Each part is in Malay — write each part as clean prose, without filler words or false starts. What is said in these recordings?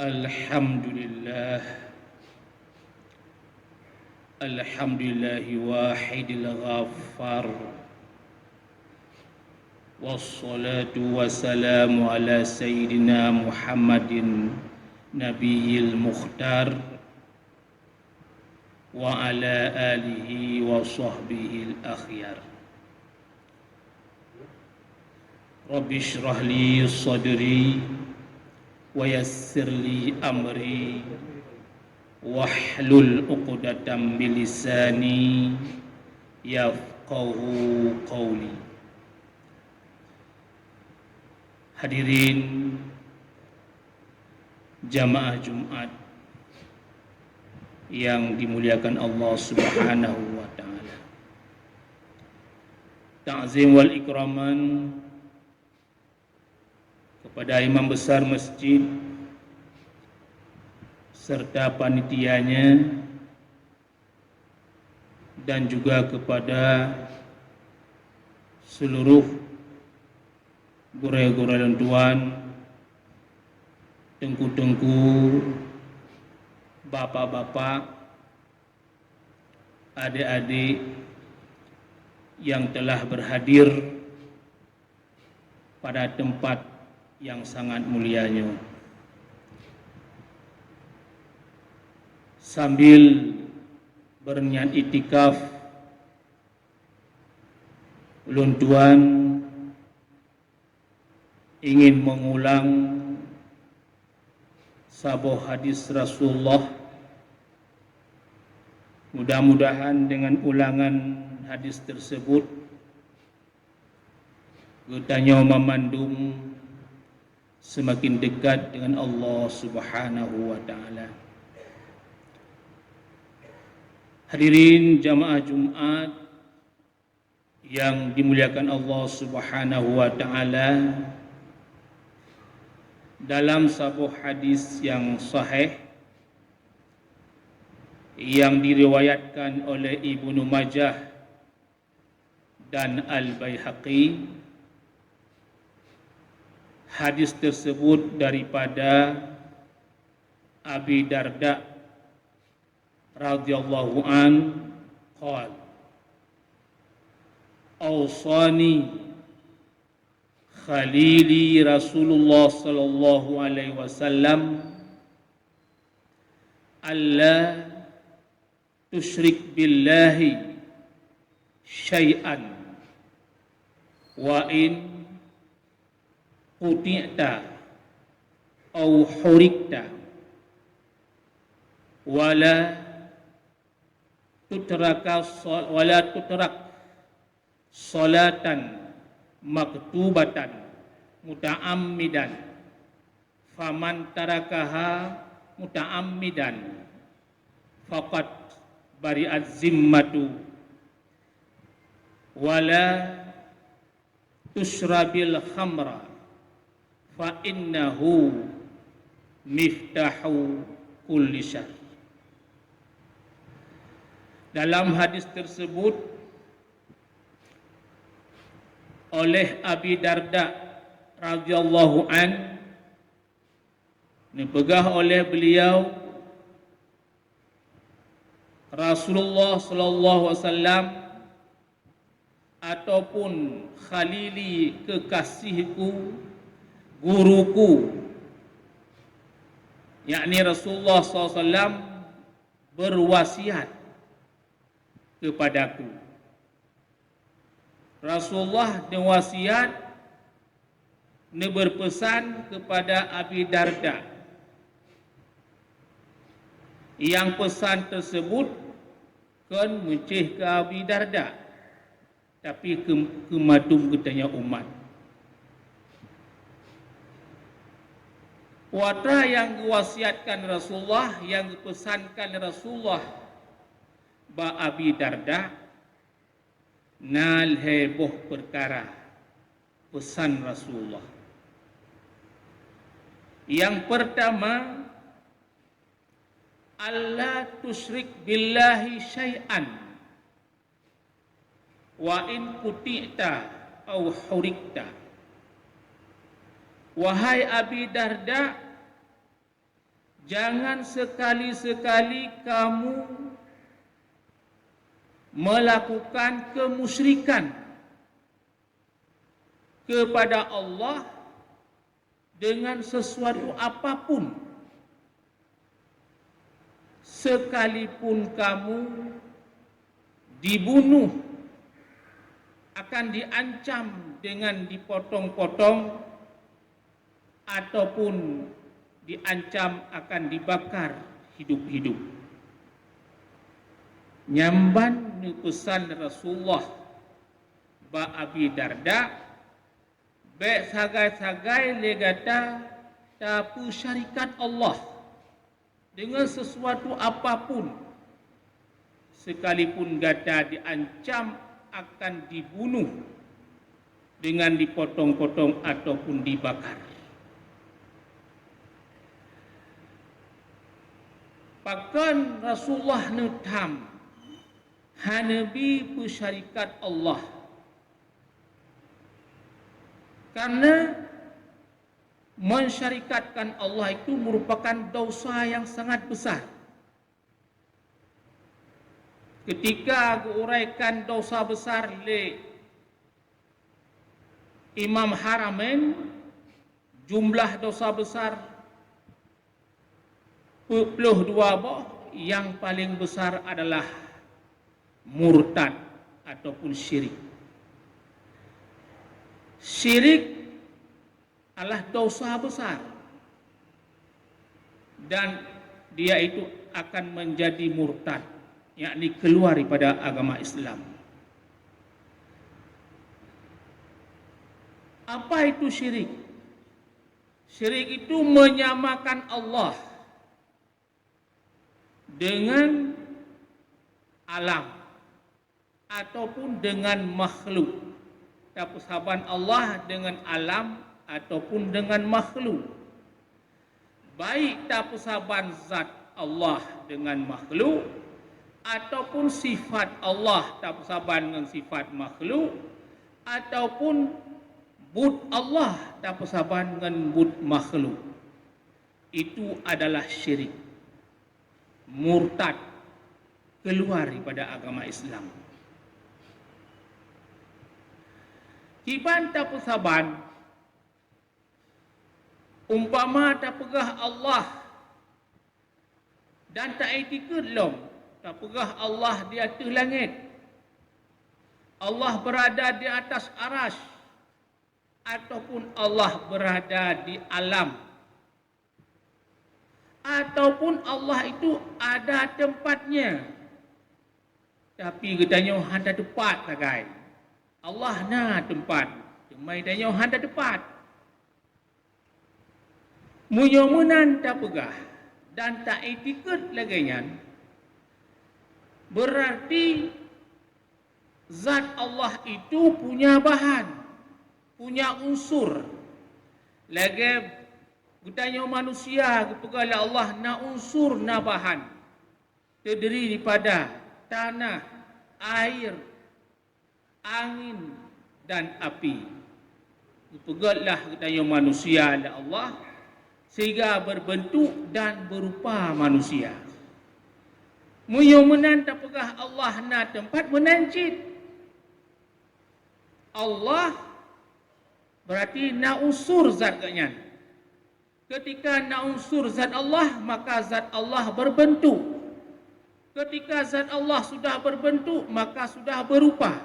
Alhamdulillah, Alhamdulillahi wahidil ghaffar. Wassalatu wassalamu ala sayyidina Muhammadin Nabiyil Mukhtar wa ala alihi wa sahbihi al-akhyar. Rabbi shrah li sadri wa yassir li amri wahlul 'uqdatam min lisani yafqahu qawli. Hadirin jamaah Jumat yang dimuliakan Allah Subhanahu wa taala. Ta'zim wal ikraman kepada imam besar masjid serta panitianya dan juga kepada seluruh guru-guru dan tuan, tengku-tengku, bapak-bapak, adik-adik yang telah berhadir pada tempat yang sangat mulianya. Sambil berniat itikaf, ulun tuan ingin mengulang sebuah hadis Rasulullah. Mudah-mudahan dengan ulangan hadis tersebut kita memandung semakin dekat dengan Allah Subhanahu wa taala. Hadirin jamaah Jumat yang dimuliakan Allah Subhanahu wa taala, dalam sebuah hadis yang sahih yang diriwayatkan oleh Ibnu Majah dan Al-Baihaqi, hadis tersebut daripada Abi Darda radhiyallahu an qala awsani khalili Rasulullah sallallahu alaihi wasallam alla tusyrik billahi syai'an wa in quti'ta aw hurikta wala tutrak salatan maktubatan muta'ammidan faman tarakaha muta'ammidan faqad bari'at zimmatu wala tushrabil khamra fa innahu miftahu kulli syarr. Dalam hadis tersebut oleh Abi Darda radhiyallahu an, dipegah oleh beliau Rasulullah sallallahu alaihi wasallam ataupun khalili, kekasihku, guruku, yakni Rasulullah sallallahu alaihi wasallam berwasiat kepadaku. Rasulullah berwasiat, berpesan kepada Abi Darda. Yang pesan tersebut kan mencih ke Abi Darda, tapi ke madum ketanya umat. Wata yang diwasiatkan Rasulullah, yang dipesankan Rasulullah ba Abi Darda, nal heboh perkara pesan Rasulullah. Yang pertama, alla tusyrik billahi syai'an wa in quti'ta aw hurikta. Wahai Abi Darda, jangan sekali-sekali kamu melakukan kemusyrikan kepada Allah dengan sesuatu apapun, sekalipun kamu dibunuh, akan diancam dengan dipotong-potong, ataupun diancam akan dibakar hidup-hidup. Nyamban ni pesan Rasulullah ba Abi Darda, baik sagai-sagai legata tapu syarikat Allah dengan sesuatu apapun, sekalipun gata diancam akan dibunuh dengan dipotong-potong ataupun dibakar. Pakan Rasulullah nutam hanabi pesyarikat Allah, karena mensyarikatkan Allah itu merupakan dosa yang sangat besar. Ketika diuraikan dosa besar oleh Imam Haramain, jumlah dosa besar 22 bah, yang paling besar adalah murtad ataupun syirik. Syirik adalah dosa besar dan dia itu akan menjadi murtad, yakni keluar daripada agama Islam. Apa itu syirik? Syirik itu menyamakan Allah dengan alam ataupun dengan makhluk. Tapusaban Allah dengan alam ataupun dengan makhluk. Baik tapusaban zat Allah dengan makhluk ataupun sifat Allah tapusaban dengan sifat makhluk, ataupun bud Allah tapusaban dengan bud makhluk. Itu adalah syirik. Murtad, keluar daripada agama Islam. Kiban tapusaban umpama tak pegah Allah dan tak etika long, tak pegah Allah di atas langit, Allah berada di atas aras, ataupun Allah berada di alam, ataupun Allah itu ada tempatnya, tapi katanya handa tepat sagai. Allah na tempat, cuma katanya handa tepat. Munyomunan tak pegah dan tak etiket lagi, berarti zat Allah itu punya bahan, punya unsur. Lagi gutanya manusia kepegalah Allah na unsur na bahan, terdiri daripada tanah, air, angin dan api. Kepegalah gutanya manusia lah Allah, sehingga berbentuk dan berupa manusia. Muyumunan tak pegah Allah na tempat menancit. Allah berarti na unsur zat katnya. Ketika na unsur zat Allah, maka zat Allah berbentuk. Ketika zat Allah sudah berbentuk, maka sudah berupa.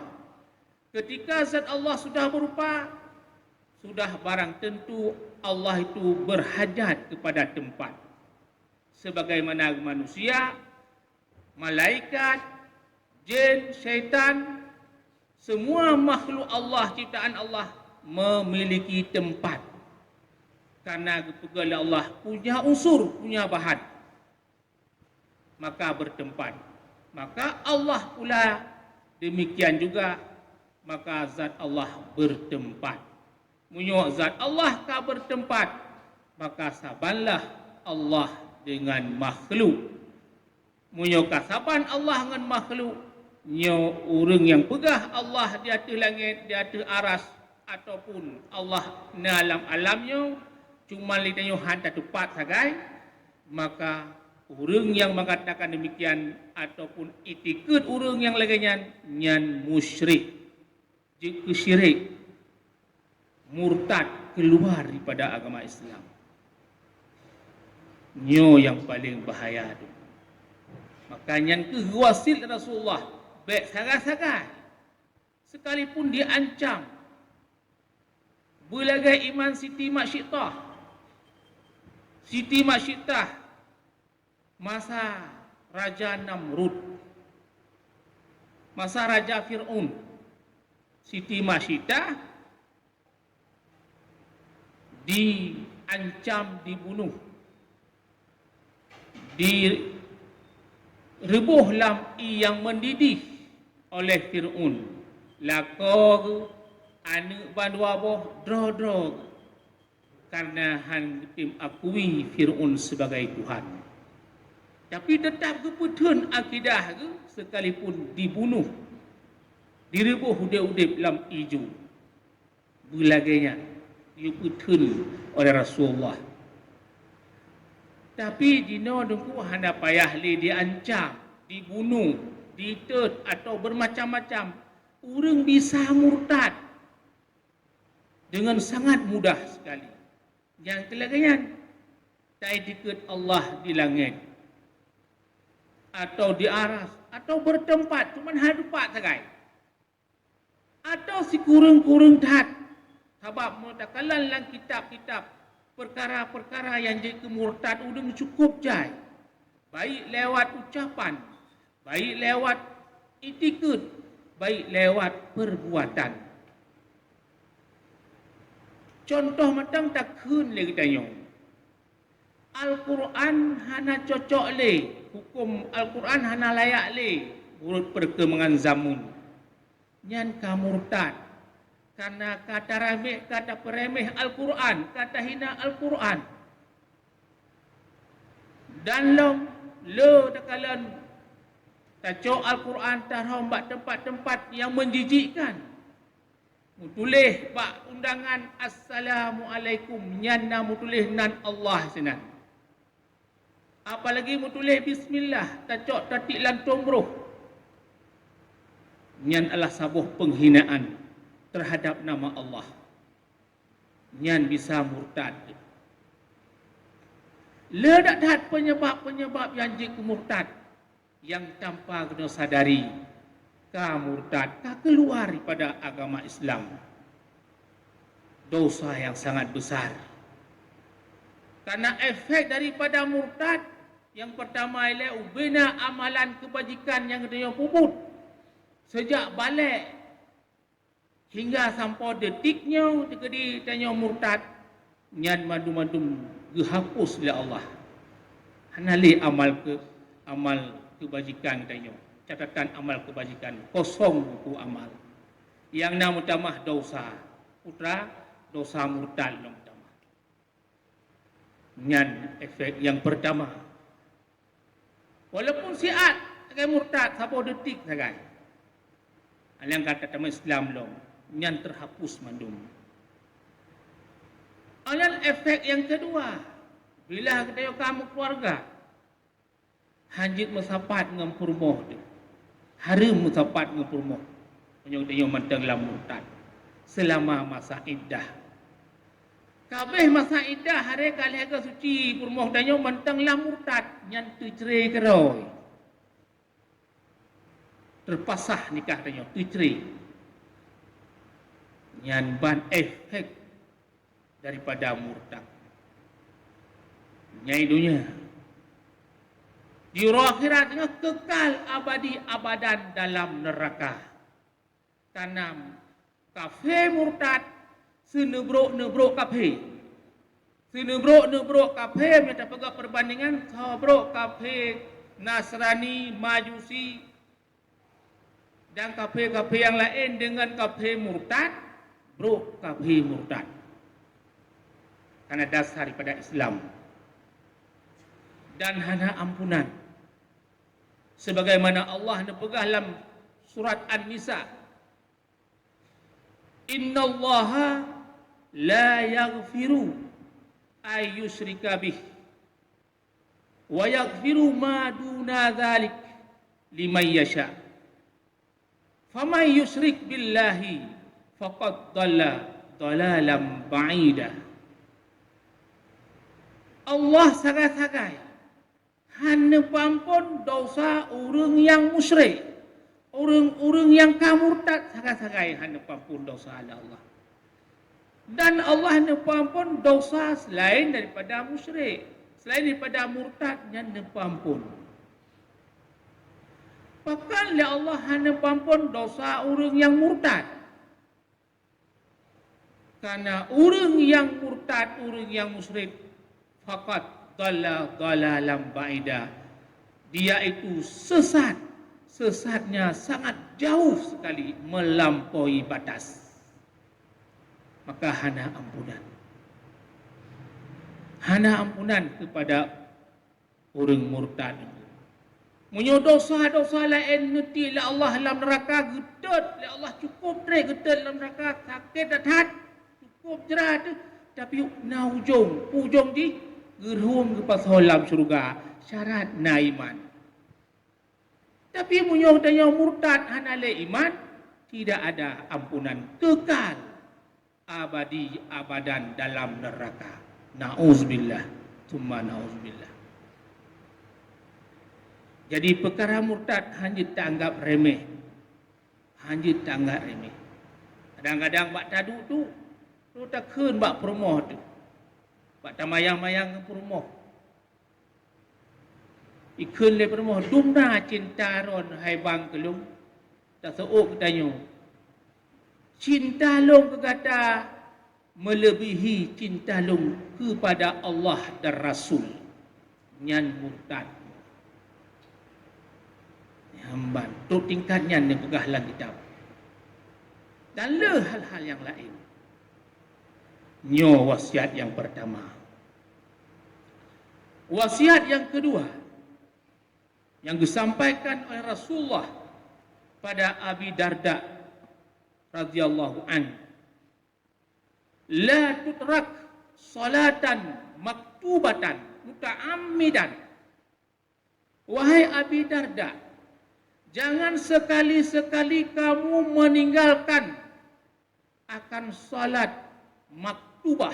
Ketika zat Allah sudah berupa, sudah barang tentu Allah itu berhajat kepada tempat. Sebagaimana manusia, malaikat, jin, syaitan, semua makhluk Allah, ciptaan Allah memiliki tempat. Karena kepegalah Allah punya unsur, punya bahan, maka bertempat. Maka Allah pula demikian juga, maka zat Allah bertempat. Munyok zat Allah ka bertempat, maka sabanlah Allah dengan makhluk. Munyok kasaban Allah dengan makhluk, nyo orang yang pegah Allah di atas langit, di atas aras, ataupun Allah na alam-alamnya, cuma litanya hanta tepat sagai, maka orang yang mengatakan demikian ataupun itikad orang yang lainnya nyan musyrik, jika syirik, murtad, keluar daripada agama Islam. Nyo yang paling bahaya tu. Makanya ke wasil Rasulullah baik sagai-sagai sekalipun diancam belagai iman Siti Masyitah. Siti Masyitah masa Raja Namrud, masa Raja Fir'aun. Siti Masyitah diancam dibunuh, direbuh lam'i yang mendidih oleh Fir'aun. Lakor anak bandua boh dro karena han tim akui Fir'aun sebagai Tuhan. Tapi tetap keputusan akidah ke sekalipun dibunuh, direbuh udip-udip lam ijo. Belagainya diputusan oleh Rasulullah. Tapi dino dengku handa payah li diancam, dibunuh, ditet atau bermacam-macam. Orang bisa murtad dengan sangat mudah sekali. Yang kelagayan tak dekat Allah di langit atau di aras atau bertempat cuma hadupat sagai. Atau si kurung-kurung tat sebab mutakalan lang kitab-kitab perkara-perkara yang jadi kemurtad udang cukup jai. Baik lewat ucapan, baik lewat itikad, baik lewat perbuatan. Contoh macam takun le kita nyong. Al-Quran hana cocok le, hukum Al-Quran hana layak le urut perkembangan zaman. Nyan kamurtad karena kata remeh, kata peremeh Al-Quran, kata hina Al-Quran. Dan lo takalan tacok Al-Quran tarhom bak tempat-tempat yang menjijikkan. Mutulih bak undangan Assalamualaikum, nyanna mutulih nan Allah sinan. Apalagi mutulih Bismillah, tacok tatik lan tombroh. Nyan adalah sabuh penghinaan terhadap nama Allah. Nyan bisa murtad. Ledak dat penyebab-penyebab yang jadi murtad yang tanpa kena sadari ka murtad, ka keluar daripada agama Islam. Dosa yang sangat besar. Karena efek daripada murtad yang pertama ialah ubina amalan kebajikan yang dia puput sejak balik hingga sampai detiknya terjadi tanya murtad nyan madu-madu dihapus oleh Allah. Hanali amal kebajikan tanya. Catatan amal kebajikan kosong buku amal. Yang nama utamah dosa putra dosa murtad yang utama. Nyan efek yang pertama. Walaupun siat sebagai murtad sampai detik saja. Yang kata teman Islam long nyan terhapus mandum. Alan efek yang kedua, bila kita kamu keluarga hanjit mesapat dengan purmoh dia. Hari mesapat dengan purmoh. Penyok-penyok mentenglah murtad selama masa iddah. Kabeh masa iddah hari kali harga suci purmoh danyo mentenglah murtad nyan tu cerai keroi. Terpasah nikah danyo tu cerai. Nyan ban efek daripada murtad. Nyai dunia. Di akhiratnya kekal abadi abadan dalam neraka. Tanam kafe murtad senebrok kafe. Senebrok kafe minta pegang perbandingan senebrok kafe Nasrani, Majusi dan kafe-kafe yang lain dengan kafe murtad, bro kafe murtad. Karena dasar daripada Islam. Dan hana ampunan. Sebagaimana Allah nepegah dalam surat An-Nisa. Innallaha la yaghfiru ay yushrika bih wa yaghfiru ma duna dzalik liman yasha. Faman yusyrik billahi faqad dhalla dhalalan ba'ida. Allah sagai-sagai hanya pampun dosa orang yang musyrik, orang-orang yang kamurtad, sagai-sagai hanya pampun dosa Allah. Dan Allah hanya pampun dosa selain daripada musyrik, selain daripada murtad, hanya pampun. Bahkan Allah hanya pampun dosa orang yang murtad. Karena orang yang murtad, orang yang musyrik, faqad dhalla dhalalan ba'ida. Dia itu sesat. Sesatnya sangat jauh sekali, melampaui batas. Maka hana ampunan. Hana ampunan kepada orang murtad. Munyo dosa-dosa lain ngerti la Allah dalam neraka gedut, la Allah cukup tre gedut dalam neraka sakit dat cukup jerat, tapi na ujung di gerhum ke pasolam syurga syarat na iman. Tapi munyo tanya murtad hanale iman, tidak ada ampunan, kekal abadi abadan dalam neraka. Nauzubillah, tsumma nauzubillah. Jadi perkara murtad hanya tanggap remeh. Hanya tanggap remeh. Kadang-kadang bak taduk tu tak keun bak perumoh tu. Bak tamayang-mayang ke perumoh. Ikun le perumoh. Dumna cinta ron hai bang kelung. Tak seuk tanya. Cinta long kata melebihi cinta long kepada Allah dan Rasul. Nyan murtad. Hamban tu tingkatnya yang pegah dalam kitab. Dan le hal-hal yang lain. Nyo wasiat yang pertama. Wasiat yang kedua yang disampaikan oleh Rasulullah pada Abi Darda radhiyallahu an. La tutrak salatan maktubatan muta'ammidan. Wahai Abi Darda, jangan sekali-sekali kamu meninggalkan akan salat maktubah,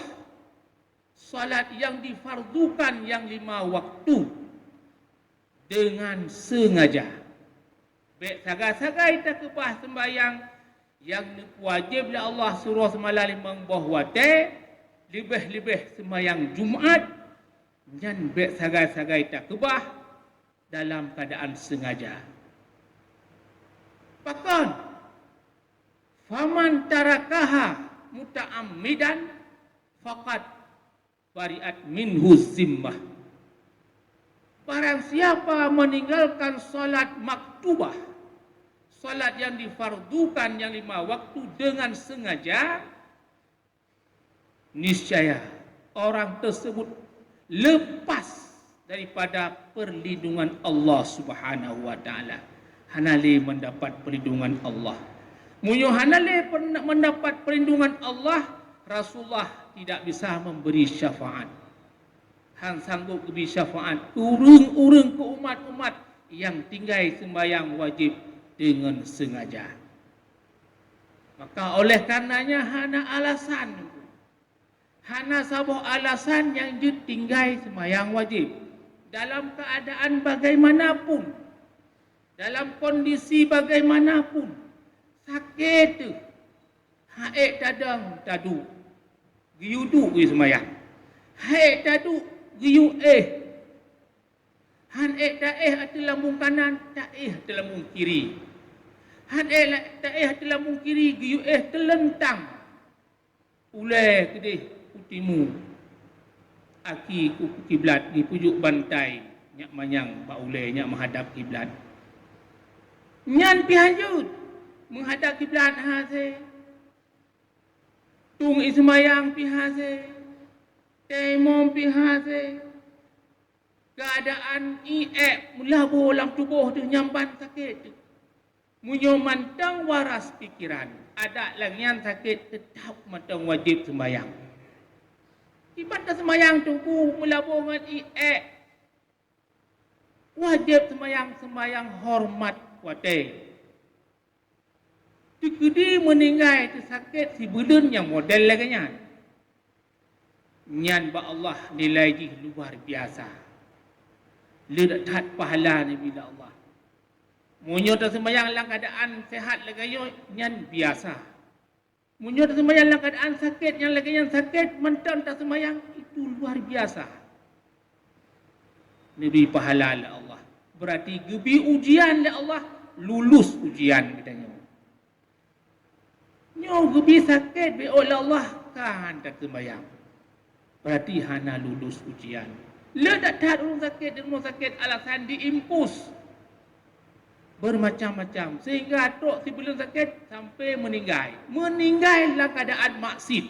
salat yang difardukan yang 5 waktu dengan sengaja. Baik sagai-sagai tak kebah sembahyang yang wajib oleh Allah suruh semalam 5 buah wate, lebih-lebih sembahyang Jumaat, dan baik sagai-sagai tak kebah dalam keadaan sengaja. Bahkan faman tarakaha muta'ammidan faqad bari'at minhu zimmah. Barang siapa meninggalkan salat maktubah, salat yang difardukan yang 5 waktu dengan sengaja, niscaya orang tersebut lepas daripada perlindungan Allah Subhanahu wa taala. Hanale mendapat perlindungan Allah. Munyo hanale mendapat perlindungan Allah, Rasulullah tidak bisa memberi syafaat. Han sanggup beri syafaat urung-urung ke umat-umat yang tinggal sembahyang wajib dengan sengaja. Maka oleh karenanya hana alasan. Hana sabuh alasan yang tinggal sembahyang wajib dalam keadaan bagaimanapun. Dalam kondisi bagaimanapun, sakit tu, haik tadang tadu, giudu we semayang, haik tadu giu han tak hati lambung kanan, tak hati lambung kiri, han tak hati lambung kiri, giu terlentang, ulai kedih utimu, aki ku kiblat di pujuk bantai, nyak manyang ba ulai nyak menghadap kiblat. Nyan pihajud menghadap kiblat hase. Tung ismayang pihase. Temom pihase. Keadaan mulabu dalam tubuh tu nyamban sakit. Munyo mantang waras pikiran. Ada langian sakit tetap mantang wajib sembayang. Ibadah sembayang tu mulabu dengan Wajib sembahyang hormat kuatai. Tikedi meninggal tu sakit si belun yang model lagi nyan. Nyan ba Allah nilai ji luar biasa. Ledak tat pahala ni bila Allah. Munyo tak sembahyang dalam keadaan sehat lagi yo nyan biasa. Munyo tak sembahyang dalam keadaan sakit yang lagi yang sakit mentan tak sembahyang itu luar biasa. Lebih pahala oleh Allah. Berarti gebi ujian oleh Allah, lulus ujian katanya. Nyo gebi sakit be oleh Allah kan tak sembahyang. Berarti hana lulus ujian. Le tak tat rumah sakit alasan diimpus. Bermacam-macam sehingga tok si belum sakit sampai meninggal. Meninggal dalam keadaan maksiat.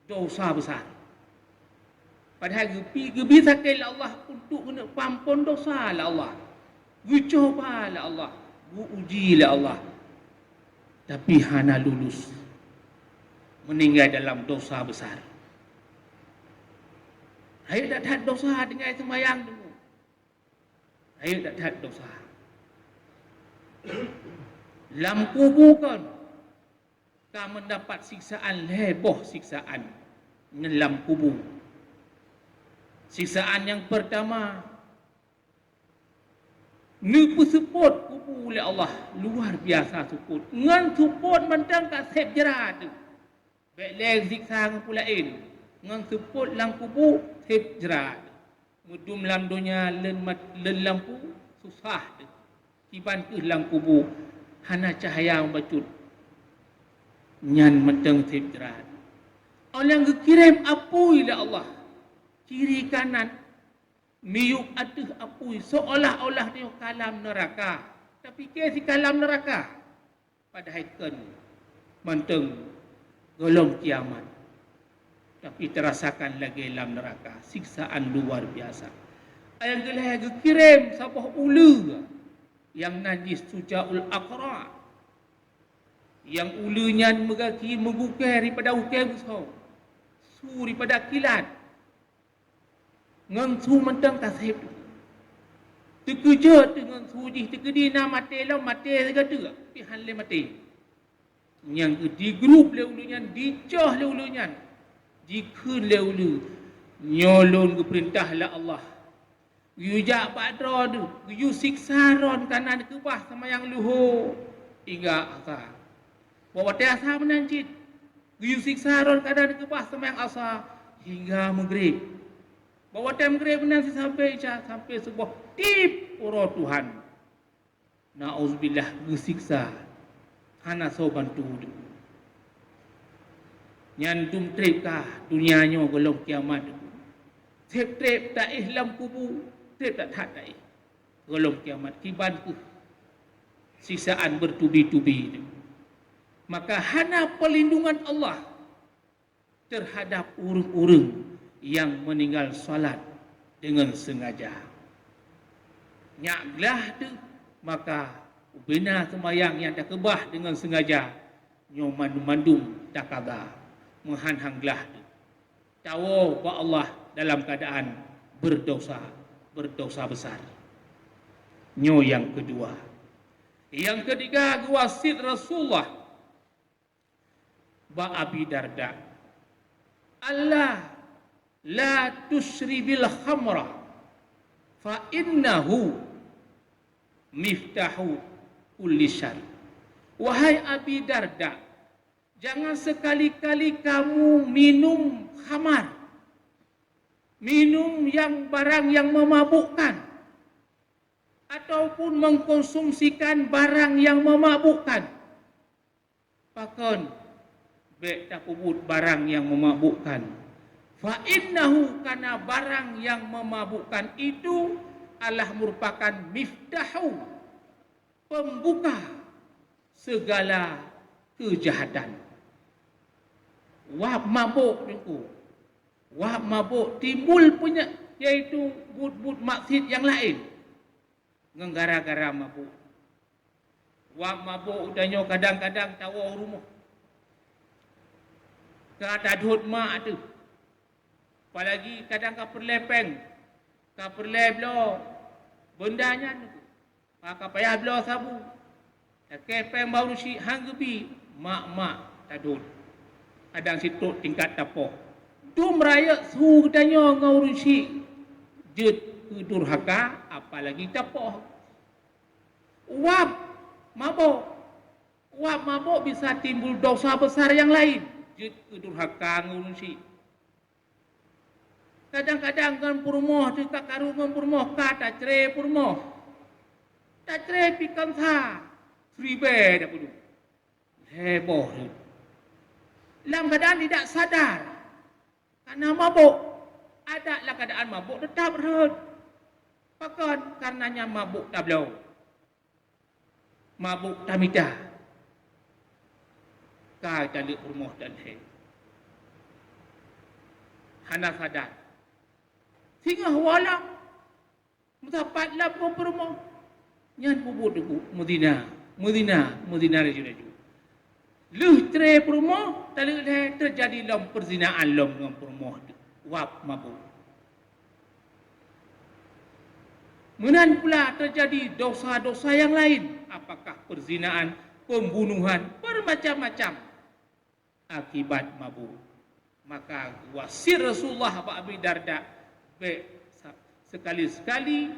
Dosa besar. Padahal gebi sakit lah Allah untuk kena pampun dosa lah Allah. Cuba lah Allah. Uji lah Allah. Tapi hana lulus. Meninggal dalam dosa besar. Ayo tak tat dosa dengan sembahyang dulu. Ayo tak tat dosa. Dalam kubur kan kau mendapat siksaan leboh siksaan dalam kubur. Siksaan yang pertama ni peseput kubur oleh Allah luar biasa support. Ngan support mentang kat sep jerat tu. Baik leh siksa dengan pula ngan support dalam kubur sep jerat. Mudum dalam dunia len lampu susah tu. Tiban ke dalam kubur hana cahaya bacut nyan menteng sep jerat. Orang kirim apui oleh Allah kiri kanan miuk aduh apui seolah-olah dia kalam neraka tapi ke si kalam neraka padahal kan menteng golong kiamat tapi terasakan lagi dalam neraka siksaan luar biasa. Ayang gelah kirim sabah ulu yang najis sujaul aqra yang ulunya megaki megukir daripada ukir besar su daripada kilat ngang su mentang tasib terkejut dengan suji terkedi nak mati lah mati segala pihan le mati yang di grup le ulunya dicah le ulunya jikun le ulu nyolon ke perintah la Allah yujak badra tu yu siksa ron kanan ke bawah sama yang luhur hingga asar bawa asa menanjit yu siksa ron kanan ke bawah sama yang asar hingga maghrib. Bawa time grab nanti sampai sebuah tip uro Tuhan. Nauzubillah gesiksa. Hana so bantu. Nyan dum trip kah dunianya golong kiamat. Trip tak ihlam kubu, trip tak tak golong kiamat kiban ke siksaan bertubi-tubi. Maka hana perlindungan Allah terhadap urung-urung yang meninggal salat dengan sengaja. Nyaklah tu maka bina sembahyang yang tak kebah dengan sengaja nyomandum tak kaga menghanhanglah tu. Tahu ba Allah dalam keadaan berdosa besar. Nyo yang kedua. Yang ketiga wasit Rasulullah ba Abi Darda. Allah la tusribil khamra fa innahu miftahu kulli syarr. Wahai Abi Darda, jangan sekali-kali kamu minum khamar, minum yang barang yang memabukkan ataupun mengkonsumsikan barang yang memabukkan. Pakon bek tak kubut barang yang memabukkan. Fa innahu kana barang yang memabukkan itu adalah merupakan miftahu pembuka segala kejahatan. Wah mabuk niku. Wah mabuk timbul punya iaitu but-but maksiat yang lain. Gara-gara mabuk. Wah mabuk udanyo kadang-kadang tawa rumah. Kata dut mak tu. Apalagi kadang kau perlepeng, kau perlep lo, bendanya tu. Maka payah belah sabu. Kepeng baru si hanggebi mak tadun. Adang situ tingkat tapoh. Tu meraya suhu katanya ngaurusi jet durhaka apalagi tapoh. Uap mabuk bisa timbul dosa besar yang lain. Jet durhaka ngurusi. Kadang-kadang kan purmoh dekat karungan purmoh kata cerai purmoh. Tak cerai pikan sa. Seribe dah pun. Heboh. Dalam keadaan tidak sadar. Karena mabuk. Adalah keadaan mabuk tetap rut. Pakan karenanya mabuk tak belau. Mabuk tamidah. Kau jalik purmoh dan he. Hana sadar. Sehingga walang. Mutapatlah purmoh. Nyan puput aku Medina raju. Luh cerai purmoh, terjadi dalam perzinaan dengan purmoh. Wap mabuk. Menan pula terjadi dosa-dosa yang lain. Apakah perzinaan, pembunuhan, bermacam-macam akibat mabuk. Maka wasir Rasulullah Abi Darda sekali-sekali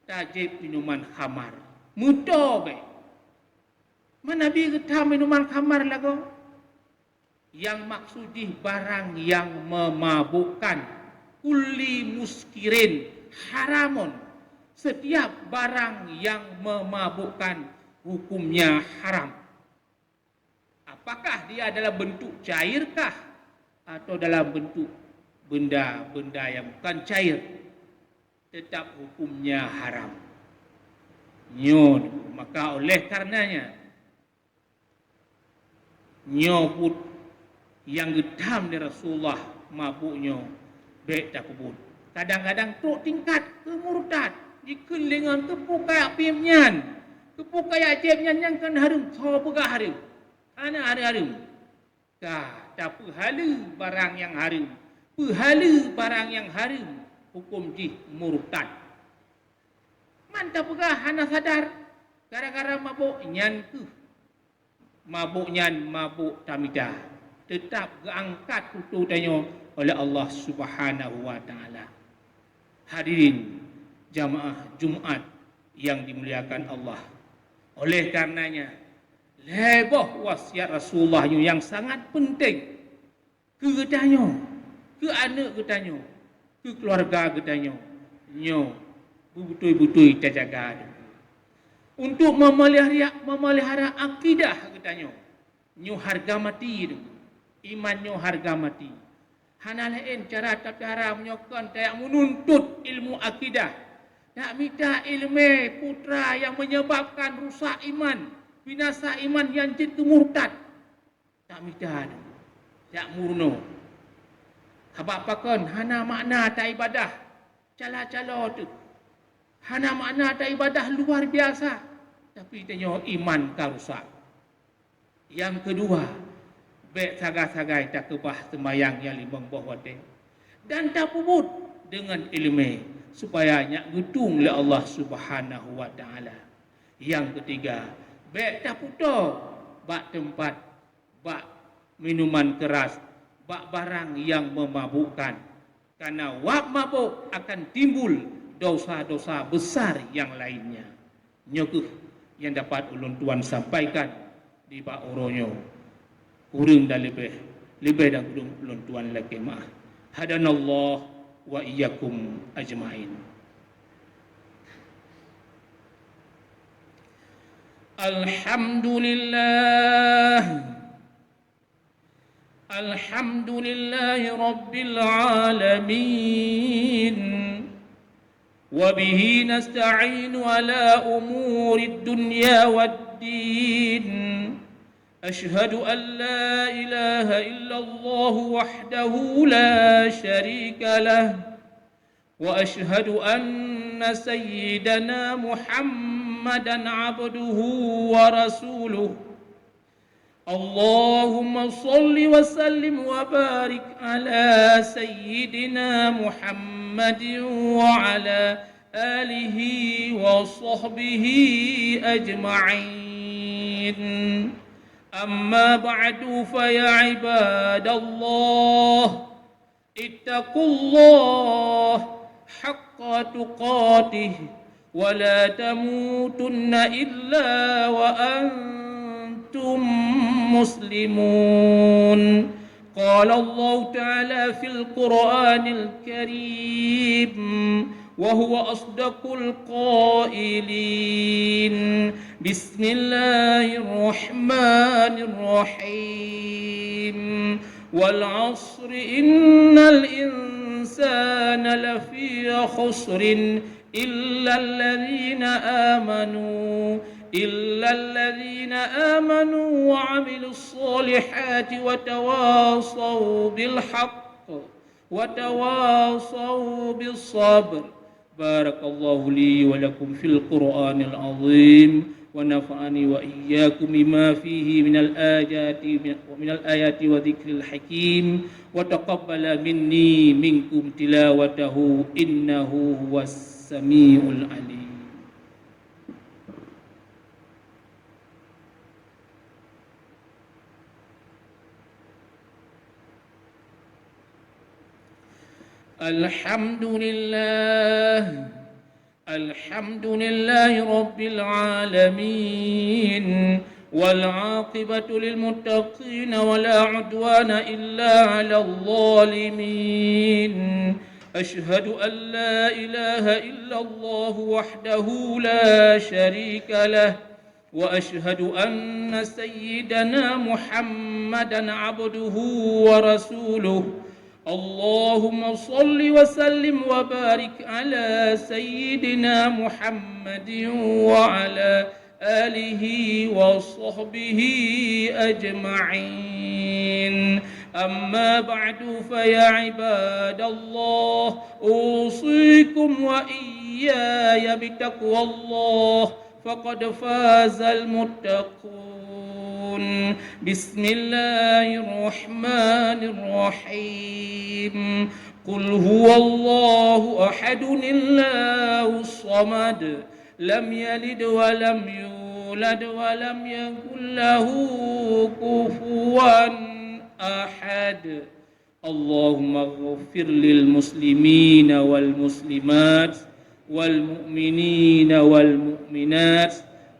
tajib minuman khamar. Mudah baik. Mana Nabi kata minuman khamar lagu? Yang maksudih barang yang memabukkan. Kulli muskirin haramun. Setiap barang yang memabukkan hukumnya haram. Apakah dia dalam bentuk cairkah? Atau dalam bentuk benda-benda yang bukan cair? Tetap hukumnya haram. Maka oleh karenanya nyobut yang getam dari Rasulullah mabuknya baik tak kubut. Kadang-kadang tu tingkat kemurtad dikun dengan tepuk kayak pimnyan. Tepuk kayak jemnyan yang kan harum. So pegah harum. Karena harum. Tak pahala barang yang harum. Pahala barang yang harum. Hukum jih murtad. Mantap pegah hana sadar. Gara-gara mabuk nyan tu. Mabuk nyan mabuk tamidah. Tetap keangkat kutu tanya oleh Allah Subhanahu wa taala. Hadirin jamaah Jumaat yang dimuliakan Allah. Oleh karenanya leboh wasiat Rasulullah yang sangat penting ke gedanyo, ke anak gedanyo, ke keluarga gedanyo. Betul-betul kita jaga. Untuk memelihara akidah gedanyo. Harga mati. Imannya harga mati. Hana lain cara cara menyokong tak menuntut ilmu akidah. Tak minta ilmu putra yang menyebabkan rusak iman, binasa iman yang jitu murtad. Tak minta. Tak murno. Apa-apakan hana makna tak ibadah. Cala-cala tu. Hana makna tak ibadah luar biasa. Tapi tanya iman kau rusak. Yang kedua, baik sagai-sagai tak kebah sembayang yang limang buah wadih. Dan tak puput dengan ilmu supaya nyak gedung oleh Allah Subhanahu wa taala. Yang ketiga, baik tak putar bak tempat, bak minuman keras, bak barang yang memabukkan. Karena wak mabuk akan timbul dosa-dosa besar yang lainnya. Nyokuh yang dapat ulun tuan sampaikan di Pak Oronyo. Kurang dan lebih dan ulun tuan lagi maaf. Hadanallah wa iyyakum ajmain. Alhamdulillah. Alhamdulillah rabbil alamin. وبه نستعين على أمور الدنيا والدين أشهد أن لا إله إلا الله وحده لا شريك له وأشهد أن سيدنا محمدا عبده ورسوله اللهم صل وسلم وبارك على سيدنا محمد وعلى آله وصحبه أجمعين. أما بعد فيا عباد الله اتقوا الله حق تقاته ولا تموتن إلا وأنتم مسلمون. قال الله تعالى في القرآن الكريم وهو أصدق القائلين: بسم الله الرحمن الرحيم والعصر إن الإنسان لفي خسر إلا الذين آمنوا وعملوا الصالحات وتواصوا بالحق وتواصوا بالصبر. بارك الله لي ولكم في القرآن العظيم ونفعني وإياكم بما فيه من الآيات وذكر الحكيم وتقبل مني منكم تلاوته إنه هو السميع العليم. الحمد لله رب العالمين والعاقبة للمتقين ولا عدوان إلا على الظالمين. أشهد أن لا إله إلا الله وحده لا شريك له وأشهد أن سيدنا محمدًا عبده ورسوله. اللهم صل وسلم وبارك على سيدنا محمد وعلى آله وصحبه أجمعين. أما بعد فيا عباد الله أوصيكم وإياي بتقوى الله فقد فاز المتقون. بسم الله الرحمن الرحيم. قل هو الله أحد الله الصمد لم يلد ولم يولد ولم يكن له كفوا أحد. اللهم اغفر للمسلمين والمسلمات والمؤمنين والمؤمنات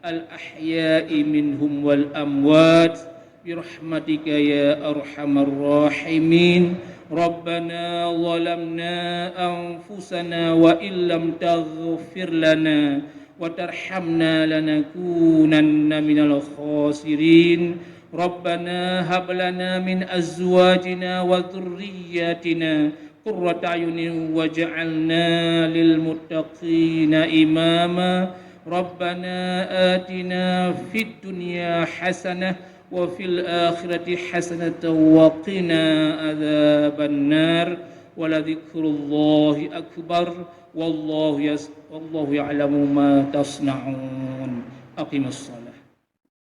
الأحياء منهم والأموات برحمتك يا أرحم الراحمين. ربنا ظلمنا أنفسنا وإن لم تغفر لنا وترحمنا لنكونن من الخاسرين. ربنا هب لنا من أزواجنا وذرياتنا قرة أعين واجعلنا للمتقين إماما. ربنا آتنا في الدنيا حسنة وفي الآخرة حسنة وقنا عذاب النار. ولذكر الله أكبر والله يعلم ما تصنعون. أقم الصلاة.